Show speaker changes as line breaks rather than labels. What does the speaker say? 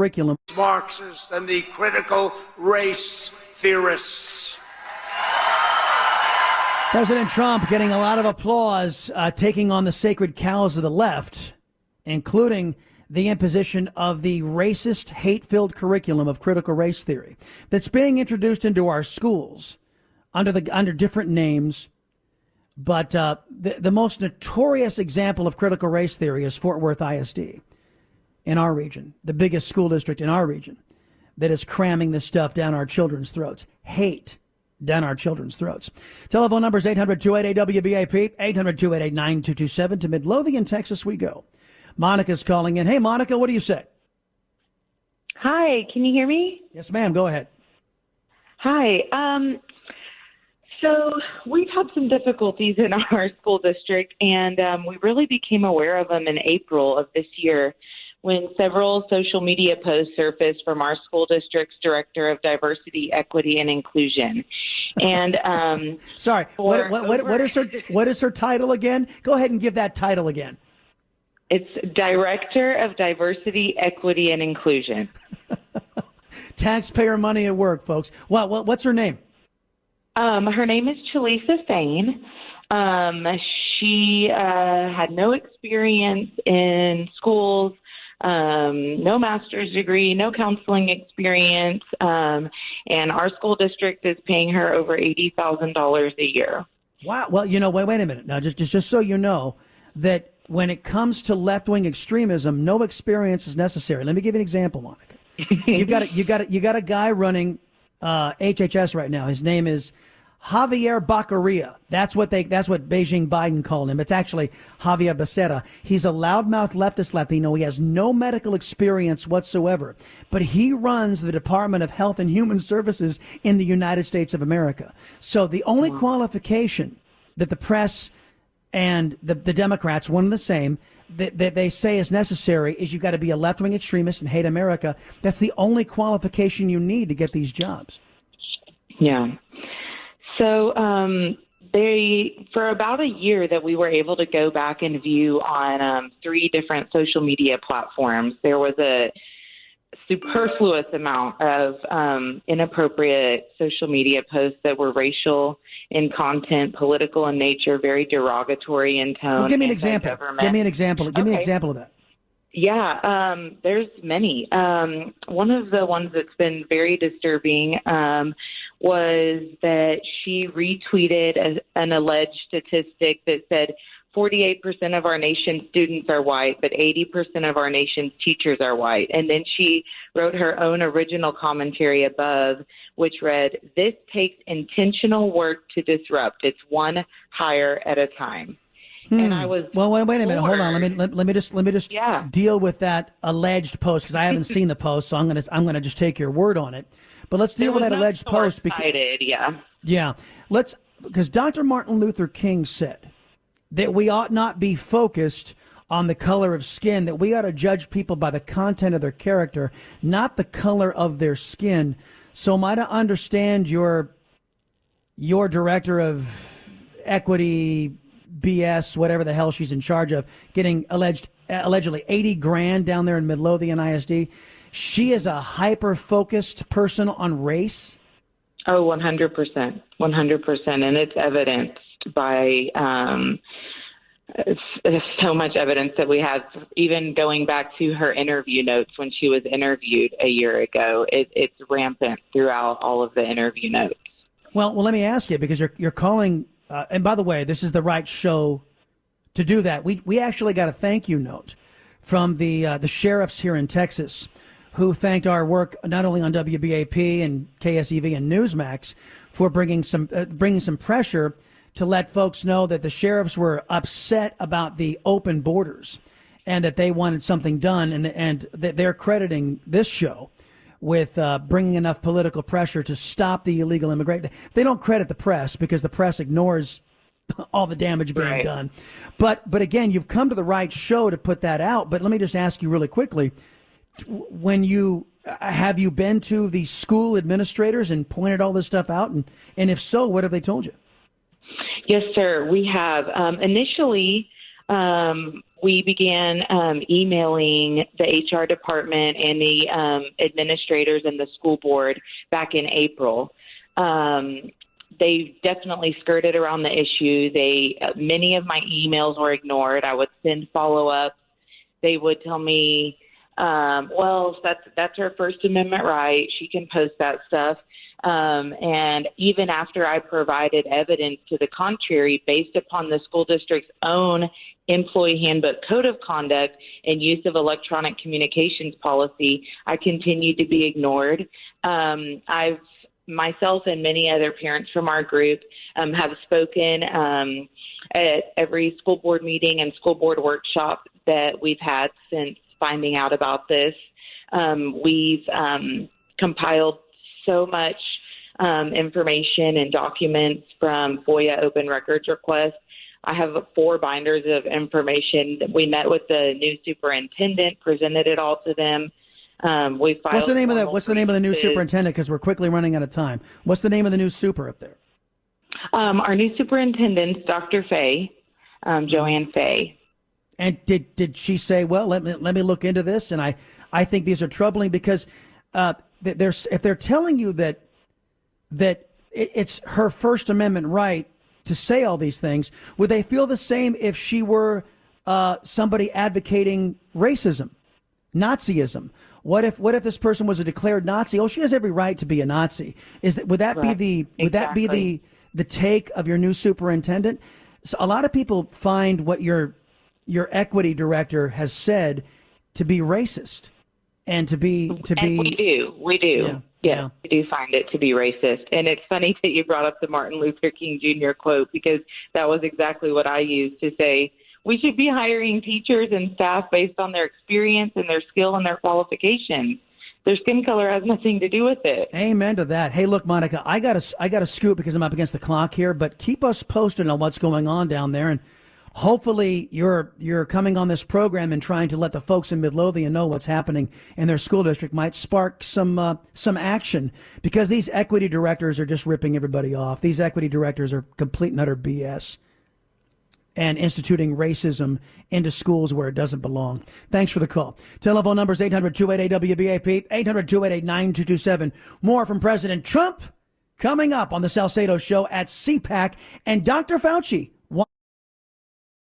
curriculum.
Marxists and the critical race theorists.
President Trump getting a lot of applause, taking on the sacred cows of the left, including the imposition of the racist, hate-filled curriculum of critical race theory that's being introduced into our schools under different names. But the most notorious example of critical race theory is Fort Worth ISD in our region, the biggest school district in our region, that is cramming this stuff down our children's throats. Hate down our children's throats. Telephone number is 800-288-WBAP, 800-288-9227. To Midlothian, Texas we go. Monica's calling in. Hey, Monica, what do you say?
Hi, can you hear me?
Yes, ma'am. Go ahead.
Hi. So we've had some difficulties in our school district, and we really became aware of them in April of this year when several social media posts surfaced from our school district's director of diversity, equity, and inclusion. And
sorry, what is her title again? Go ahead and give that title again.
It's Director of Diversity, Equity, and Inclusion.
Taxpayer money at work, folks. What's her name?
Her name is Chalisa Fain. She had no experience in schools, no master's degree, no counseling experience, and our school district is paying her over $80,000 a year. Wow.
Well, wait a minute. Now, just so you know that when it comes to left-wing extremism, no experience is necessary. Let me give you an example, Monica. You got a guy running HHS right now. His name is Javier Baccaria. That's what Beijing Biden called him. It's actually Javier Becerra. He's a loudmouth leftist Latino. He has no medical experience whatsoever, but he runs the Department of Health and Human Services in the United States of America. So the only qualification that the press and the Democrats, one and the same, that they say is necessary is you've got to be a left-wing extremist and hate America. That's the only qualification you need to get these jobs.
Yeah. So for about a year that we were able to go back and view on 3 different social media platforms, there was a superfluous amount of inappropriate social media posts that were racial in content, political in nature, very derogatory in tone.
Well, give me an example. Give me an example. Give me an example of that.
Yeah, there's many. One of the ones that's been very disturbing was that she retweeted an alleged statistic that said 48% of our nation's students are white, but 80% of our nation's teachers are white. And then she wrote her own original commentary above, which read, "This takes intentional work to disrupt. It's one hire at a time." And I was
wait a minute. Hold on. Let me just deal with that alleged post because I haven't seen the post, so I'm gonna just take your word on it. But let's deal with that alleged post because because Dr. Martin Luther King said that we ought not be focused on the color of skin, that we ought to judge people by the content of their character, not the color of their skin. So am I to understand your director of equity BS, whatever the hell she's in charge of, getting allegedly 80 grand down there in Midlothian ISD? She is a hyper-focused person on race?
Oh, 100%. 100%. And it's evidenced by so much evidence that we have, even going back to her interview notes when she was interviewed a year ago. It's rampant throughout all of the interview notes.
Well, let me ask you, because you're calling, and by the way, this is the right show to do that. We actually got a thank you note from the sheriffs here in Texas, who thanked our work not only on WBAP and KSEV and Newsmax for bringing some pressure to let folks know that the sheriffs were upset about the open borders and that they wanted something done, and that they're crediting this show with bringing enough political pressure to stop the illegal immigration. They don't credit the press because the press ignores all the damage being done. But again, you've come to the right show to put that out. But let me just ask you really quickly, have you been to the school administrators and pointed all this stuff out? And if so, what have they told you?
Yes, sir. We have. Initially, we began emailing the HR department and the administrators and the school board back in April. They definitely skirted around the issue. Many of my emails were ignored. I would send follow-ups. They would tell me, well, that's her First Amendment right. She can post that stuff. And even after I provided evidence to the contrary, based upon the school district's own employee handbook code of conduct and use of electronic communications policy, I continued to be ignored. Myself and many other parents from our group have spoken at every school board meeting and school board workshop that we've had since finding out about this. We've compiled so much information and documents from FOIA open records requests. I have 4 binders of information. We met with the new superintendent, presented it all to them. We filed.
What's the name of the new superintendent? Because we're quickly running out of time. What's the name of the new super up there?
Our new superintendent, Dr. Fay, Joanne Fay.
And did she say, well, let me look into this? And I think these are troubling because if they're telling you that it's her First Amendment right to say all these things, would they feel the same if she were somebody advocating racism, Nazism? What if this person was a declared Nazi? Oh, she has every right to be a Nazi. Would that be the take of your new superintendent? So a lot of people find what your equity director has said to be racist and to be.
We do. Yeah, we do find it to be racist. And it's funny that you brought up the Martin Luther King Jr. quote, because that was exactly what I used to say. We should be hiring teachers and staff based on their experience and their skill and their qualifications. Their skin color has nothing to do with it.
Amen to that. Hey, look, Monica, I got to scoot because I'm up against the clock here, but keep us posted on what's going on down there. And hopefully you're coming on this program and trying to let the folks in Midlothian know what's happening in their school district might spark some action, because these equity directors are just ripping everybody off. These equity directors are complete and utter BS and instituting racism into schools where it doesn't belong. Thanks for the call. Telephone number is 800-288-WBAP, 800-288-9227. More from President Trump coming up on the Salcedo Show at CPAC, and Dr. Fauci